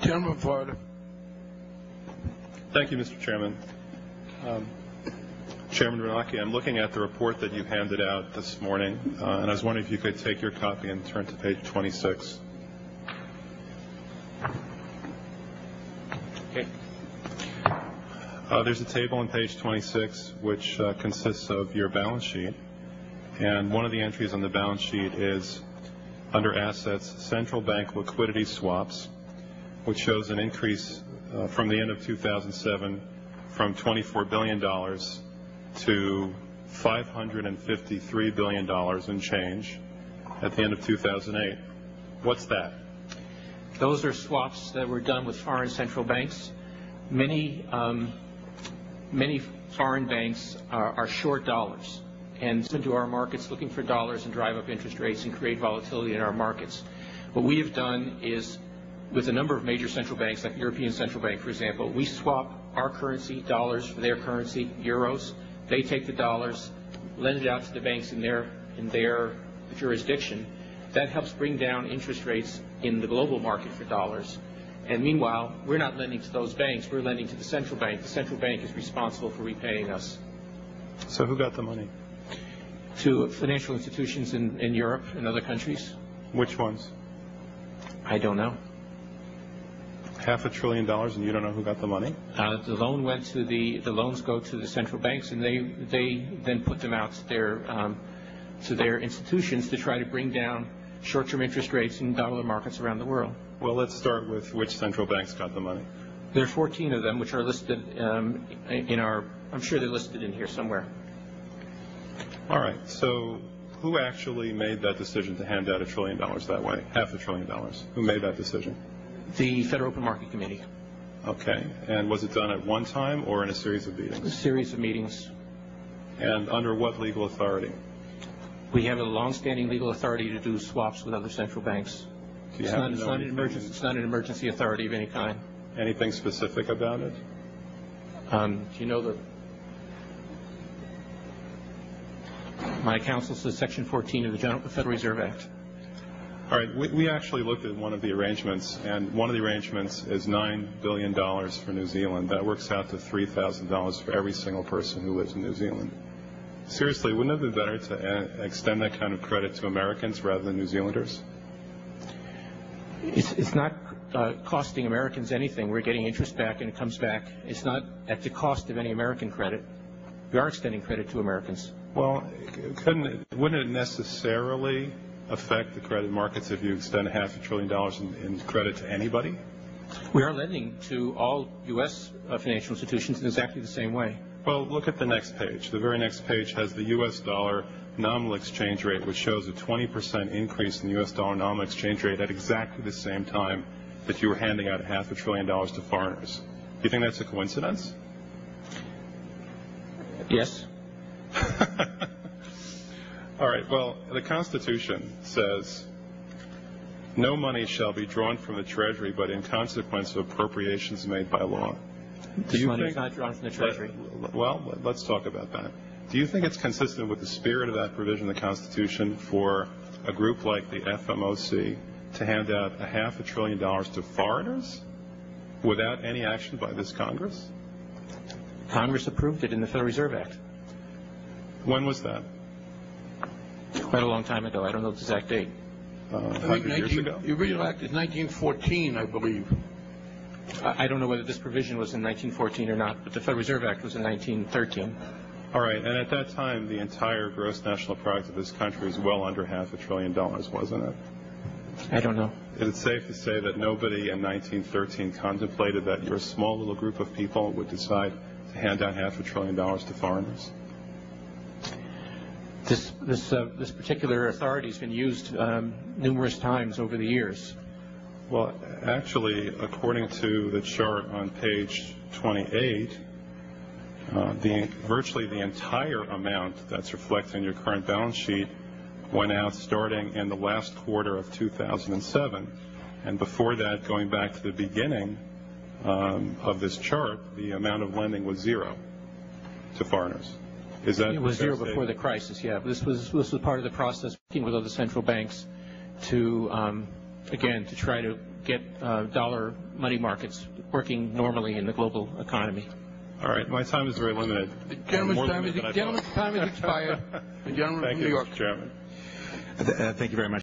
Gentleman Florida. Thank you, Mr. Chairman. Chairman Bernanke, I'm looking at the report that you handed out this morning, and I was wondering if you could take your copy and turn to page 26. Okay. There's a table on page 26 which consists of your balance sheet, and one of the entries on the balance sheet is under assets, central bank liquidity swaps, which shows an increase from the end of 2007 from $24 billion to $553 billion in change at the end of 2008. What's that? Those are swaps that were done with foreign central banks. Many foreign banks are short dollars and come into our markets looking for dollars and drive up interest rates and create volatility in our markets. What we have done is, with a number of major central banks, like the European Central Bank, for example, we swap our currency, dollars, for their currency, euros. They take the dollars, lend it out to the banks in their jurisdiction. That helps bring down interest rates in the global market for dollars. And meanwhile, we're not lending to those banks. We're lending to the central bank. The central bank is responsible for repaying us. So who got the money? To financial institutions in Europe and other countries. Which ones? I don't know. $500 billion, and you don't know who got the money? The loans go to the central banks, and they then put them out to their institutions to try to bring down short-term interest rates in dollar markets around the world. Well, let's start with which central banks got the money. There are 14 of them, which are listed I'm sure they're listed in here somewhere. All right. So who actually made that decision to hand out $1 trillion that way, $500 billion? Who made that decision? The Federal Open Market Committee. Okay. And was it done at one time or in a series of meetings? A series of meetings. And under what legal authority? We have a long-standing legal authority to do swaps with other central banks. It's not an emergency authority of any kind. Anything specific about it? Do you know that my counsel says Section 14 of the Federal Reserve Act? All right. We actually looked at one of the arrangements, and one of the arrangements is $9 billion for New Zealand. That works out to $3,000 for every single person who lives in New Zealand. Seriously, wouldn't it be better to extend that kind of credit to Americans rather than New Zealanders? It's not costing Americans anything. We're getting interest back, and it comes back. It's not at the cost of any American credit. We are extending credit to Americans. Well, wouldn't it necessarily affect the credit markets if you extend $500 billion in credit to anybody? We are lending to all U.S. financial institutions in exactly the same way. Well, look at the next page. The very next page has the U.S. dollar nominal exchange rate, which shows a 20% increase in the U.S. dollar nominal exchange rate at exactly the same time that you were handing out $500 billion to foreigners. Do you think that's a coincidence? Yes. All right. Well, the Constitution says no money shall be drawn from the Treasury but in consequence of appropriations made by law. This money is not drawn from the Treasury. Well, let's talk about that. Do you think it's consistent with the spirit of that provision in the Constitution for a group like the FMOC to hand out $500 billion to foreigners without any action by this Congress? Congress approved it in the Federal Reserve Act. When was that? Quite a long time ago. I don't know the exact date. 100 years ago? The original act is 1914, I believe. I don't know whether this provision was in 1914 or not, but the Federal Reserve Act was in 1913. All right. And at that time, the entire gross national product of this country was well under $500 billion, wasn't it? I don't know. Is it safe to say that nobody in 1913 contemplated that your small little group of people would decide to hand out $500 billion to foreigners? This particular authority has been used numerous times over the years. Well, actually, according to the chart on page 28, virtually the entire amount that's reflected in your current balance sheet went out starting in the last quarter of 2007. And before that, going back to the beginning of this chart, the amount of lending was zero to foreigners. Is that it was zero before the crisis, yeah. This was part of the process, working with other central banks to, again, to try to get dollar money markets working normally in the global economy. All right, my time is very limited. The More gentleman's limited than I thought. time is expired. The gentleman Thank from New you, York. Mr. Chairman. Thank you very much.